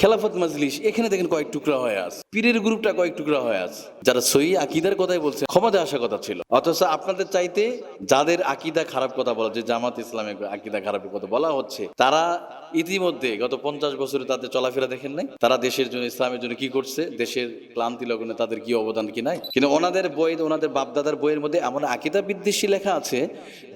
খেলাফত মাজলিস এখানে দেখেন কয়েক টুকরা হয়ে আছে, পীরের গ্রুপটা কয়েক টুকরা হয়ে আছে, যারা সহি আকীদার কথাই বলছে ক্ষমতা আসা কথা ছিল, অথচ আপনাদের চাইতে যাদের আকীদা খারাপ কথা বলা, যে জামাত ইসলামের আকীদা খারাপের কথা বলা হচ্ছে, তারা ইতিমধ্যে গত 50 বছরে তাদের চলাফেরা দেখেন নাই? তারা দেশের জন্য, ইসলামের জন্য কি করছে, দেশের ক্লান্তি লগ্নে তাদের কি অবদান কি নাই? কিন্তু ওনাদের বই, ওনাদের বাপদাদার বইয়ের মধ্যে এমন আকীদা বিদ্বেষী লেখা আছে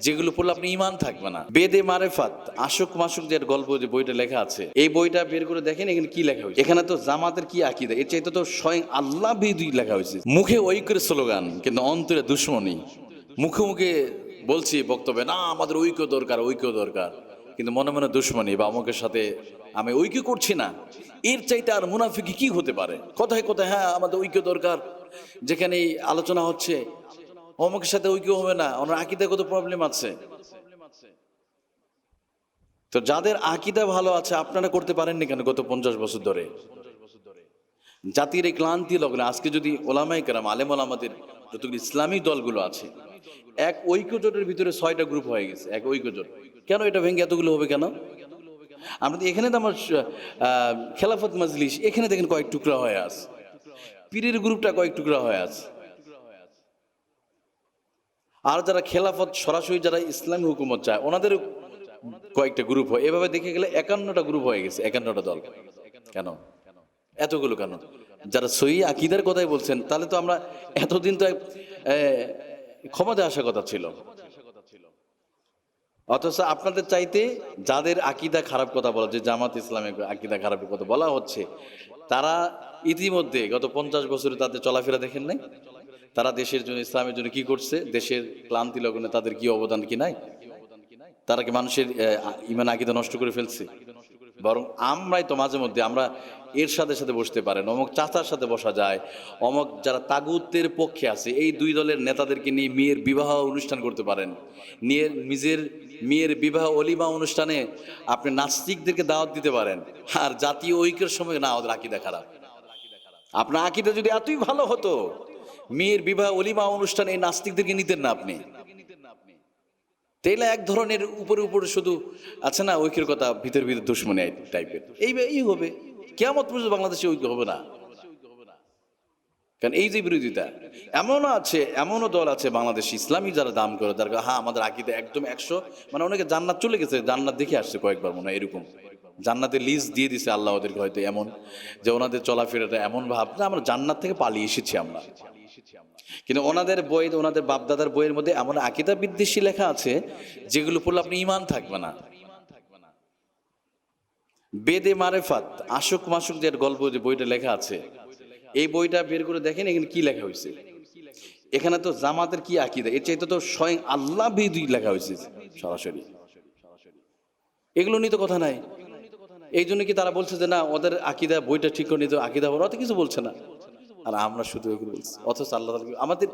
যেগুলো পড়লে আপনি ঈমান থাকবে না। বেদে মারেফাত আশুক মাসুক যে গল্প, যে বইটা লেখা আছে, এই বইটা বের করে দেখেন এখানে কি লেখা হয়েছে। এখানে তো জামাতের কি আকীদা, এর চাইতে তো স্বয়ং আল্লাহ বিধি লেখা হয়েছে। মুখে ঐক্যের স্লোগান, কিন্তু অন্তরে দুশ্মনী। মুখে মুখে বলছি বক্তব্যে, না আমাদের ঐক্য দরকার, ঐক্য দরকার, কিন্তু মনে মনে দুশ্মনী, বা অমুকের সাথে আমি ঐক্য করছি না। এর চাইতে আর মুনাফিকি কি হতে পারে? কথায় কথায় হ্যাঁ আমাদের ঐক্য দরকার, যেখানে আলোচনা হচ্ছে অমুকের সাথে ঐক্য হবে না, ওনার আকীদায় কত প্রবলেম আছে। তো যাদের আকীদা ভালো আছে আপনারা করতে পারেননি কেন গত 50 বছর ধরে? জাতির এই ক্লান্তি লগ্নে আজকে যদি ওলামায়ে কেরাম, আলেম ওলামাদের যতগুলো ইসলামী দলগুলো আছে, এক ঐক্যজোটের ভিতরে 6টা গ্রুপ হয়ে গেছে, এক ঐক্যজোট। কেন এটা ভেঙে এতগুলো হবে কেন? আমরা তো এখানে তো আমার খেলাফত মাজলিস এখানে দেখেন কয়েক টুকরা হয়ে আছে, পীরের গ্রুপটা কয়েক টুকরা হয়ে আছে। আর যারা খেলাফত সরাসরি, যারা ইসলামী হুকুমত চায়, ওনাদের কয়েকটা গ্রুপ হয়। এভাবে দেখে গেলে 51টা গ্রুপ হয়ে গেছে, 51টা দল। কেন এতগুলো কেন? যারা সহি আকীদার কথাই বলছেন, তাহলে তো আমরা এতদিন তো ক্ষমতায় আসার কথা ছিল, অথচ আপনাদের চাইতে যাদের আকীদা খারাপ কথা বলা, যে জামাত ইসলামের আকীদা খারাপের কথা বলা হচ্ছে, তারা ইতিমধ্যে গত 50 বছরে তাদের চলাফেরা দেখেন নাই? তারা দেশের জন্য, ইসলামের জন্য কি করছে, দেশের ক্লান্তি লগ্নে তাদের কি অবদান কি নাই? তারা কি মানুষের ঈমান আকীদা নষ্ট করে ফেলছে? বরং আমরাই তো মাঝে মধ্যে আমরা এর সাথে সাথে বসতে পারেন, অমুক চাচার সাথে বসা যায়, অমুক যারা তাগুতের পক্ষে আছে এই দুই দলের নেতাদেরকে নিয়ে মেয়ের বিবাহ অনুষ্ঠান করতে পারেন, নিয়ে নিজের মেয়ের বিবাহ অলিমা অনুষ্ঠানে আপনি নাস্তিকদেরকে দাওয়াত দিতে পারেন। আর জাতীয় ঐক্যের সময় না, ওদের আকীদা খারাপ। আপনার আকীদা যদি এতই ভালো হতো, মেয়ের বিবাহ অলিমা অনুষ্ঠানে এই নাস্তিকদেরকে নিতেন না আপনি। তেলা এক ধরনের উপরে উপরে শুধু আছে না ঐক্যের কথা, ভিতর ভিতর দুশ্মনী টাইপের, এই হবে। কিয়ামত পর্যন্ত বাংলাদেশে ঐক্য হবে না, কারণ এই যে বিরোধিতা। এমনও আছে, এমনও দল আছে বাংলাদেশ ইসলামী যারা দাম করে, তার হ্যাঁ আমাদের আকীদা একদম 100, মানে অনেকে জান্নাত চলে গেছে, জান্নাত দেখে আসছে কয়েকবার, মনে হয় এরকম জান্নাতের লিস্ট দিয়ে দিছে আল্লাহ ওদেরকে, হয়তো এমন যে ওনাদের চলাফেরাটা এমন ভাব যে আমরা জান্নাত থেকে পালিয়ে এসেছি আমরা। কিন্তু ওনাদের বই, ওনাদের বাপদাদার বইয়ের মধ্যে এমন আকীদা বিদ্বেষী লেখা আছে যেগুলো পড়লে আপনি ঈমান থাকবে না। বেদে মারেফাত আশুক মাসুক যে গল্প, যে বইটা লেখা আছে, এই বইটা বের করে দেখেন এখানে কি লেখা হয়েছে। এখানে তো জামাতের কি আকীদা, এর চাইতে তো স্বয়ং আল্লাহ বিধি লেখা হয়েছে সরাসরি। এগুলো নিয়ে তো কথা নাই। এই জন্য কি তারা বলছে যে না ওদের আকীদা বইটা ঠিক করে নিতে, আকীদা বড় অত কিছু বলছে না, আর আমরা শুধু এগুলো বলছি। অথচ আল্লাহ আমাদের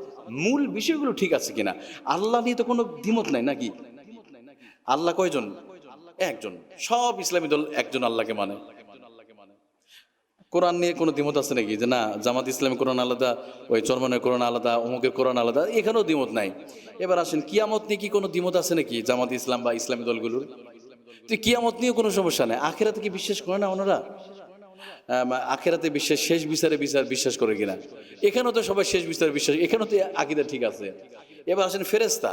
মূল বিষয়গুলো ঠিক আছে কিনা, আল্লাহ নিয়ে তো কোনো দ্বিমত নাই নাকি? আল্লাহ কয়জন? একজন। সব ইসলামী দল একজন আল্লাহকে মানে। কোরআন নিয়ে কোনো দ্বিমত আছে নাকি, যে না জামাত ইসলামের কোরআন আলাদা, ওই চরমনের কোরআন আলাদা, অমুকের কোরআন আলাদা? এখানেও দ্বিমত নাই। এবার আসেন কিয়ামত নিয়ে কি কোনো দ্বিমত আছে নাকি জামাত ইসলাম বা ইসলামী দলগুলোর? তো কিয়ামত নিয়ে কোনো সমস্যা নেই। আখেরাতে কি বিশ্বাস করে না ওনারা? আখেরাতে বিশ্বাস, শেষ বিচারে বিশ্বাস করে কিনা? এখানেও তো সবাই শেষ বিচারে বিশ্বাস, এখানেও তো আকীদা ঠিক আছে। এবার আসেন ফেরেশতা,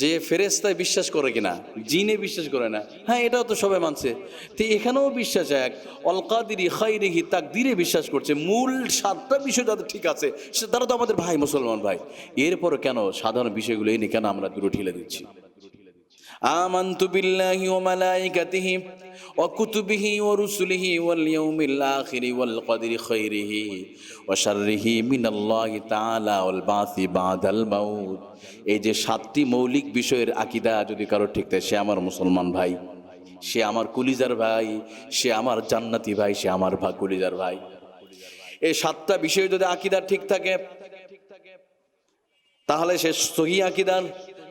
যে ফেরেশতায় বিশ্বাস করে কিনা, জিনে বিশ্বাস করে না, হ্যাঁ এটাও তো সবাই মানছে। তো এখানেও বিশ্বাস এক, অল কাদিরি খাইরিহি তাকদিরে বিশ্বাস করছে। মূল 7টা বিষয় যাদের ঠিক আছে তারা তো আমাদের ভাই, মুসলমান ভাই। এরপর কেন সাধারণ বিষয়গুলো এনে কেন আমরা দূরে ঠেলে দিচ্ছি? আমানতু বিল্লাহি ওয়া মালাইকাতিহি ওয়া কুতুবিহি ওয়া রুসুলিহি ওয়াল ইয়াউমিল আখিরি ওয়াল কদরি খাইরিহি ওয়া শাররিহি মিনাল্লাহি তাআলা ওয়াল বাসি বাদাল মাউত। এই যে 7টি মৌলিক বিষয়ের আকীদা যদি কারো ঠিক থাকে, সে আমার মুসলমান ভাই, সে আমার কলিজার ভাই, সে আমার জান্নাতি ভাই, সে আমার কলিজার ভাই। এই 7টা বিষয় যদি আকীদা ঠিক থাকে তাহলে সে সহি আকীদার।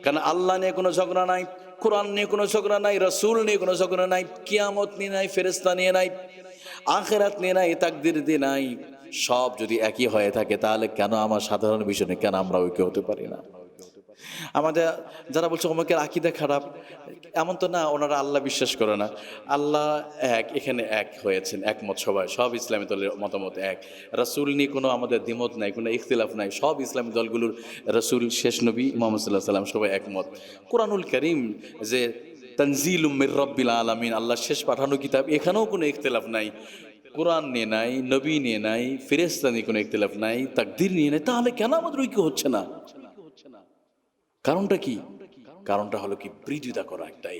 কারণ আল্লাহ নিয়ে কোনো ঝগড়া নাই, কোরআন নিয়ে কোনো ঝগড়া নাই, রাসূল নিয়ে কোনো ঝগড়া নাই, কিয়ামত নিয়ে নাই, ফেরেশতা নিয়ে নাই, আখিরাত নিয়ে নাই, তাকদীর দিয়ে নাই। সব যদি একই হয়ে থাকে তাহলে কেন আমার সাধারণ বিষয় নিয়ে কেন আমরা ঐক্য হতে পারি না? আমাদের যারা বলছে অমুকের আকীদা খারাপ, এমন তো না, ওনারা আল্লাহ বিশ্বাস করে না। আল্লাহ এক, এখানে এক হয়েছেন, একমত সবাই, সব ইসলামী দলের মতামত এক। রাসূল নিয়ে কোনো আমাদের দ্বিমত নাই, কোনো ইখতিলাফ নাই, সব ইসলামী দলগুলোর রাসূল শেষ নবী মুহাম্মদ সাল্লাল্লাহু আলাইহি সাল্লাম সবাই একমত। কোরআনুল কারীম যে তানজিলুম মির রাব্বিল আলামিন, আল্লাহর শেষ পাঠানো কিতাব, এখানেও কোনো ইখতিলাফ নাই। কোরআন নিয়ে নাই, নবী নিয়ে নাই, ফেরেশতা নিয়ে কোনো ইখতিলাফ নাই, তাকদীর নিয়ে নাই, তাহলে কেন আমাদের ঐক্য হচ্ছে না? কারণটা কি? কারণটা হলো কি, বিরোধিতা করা একটাই।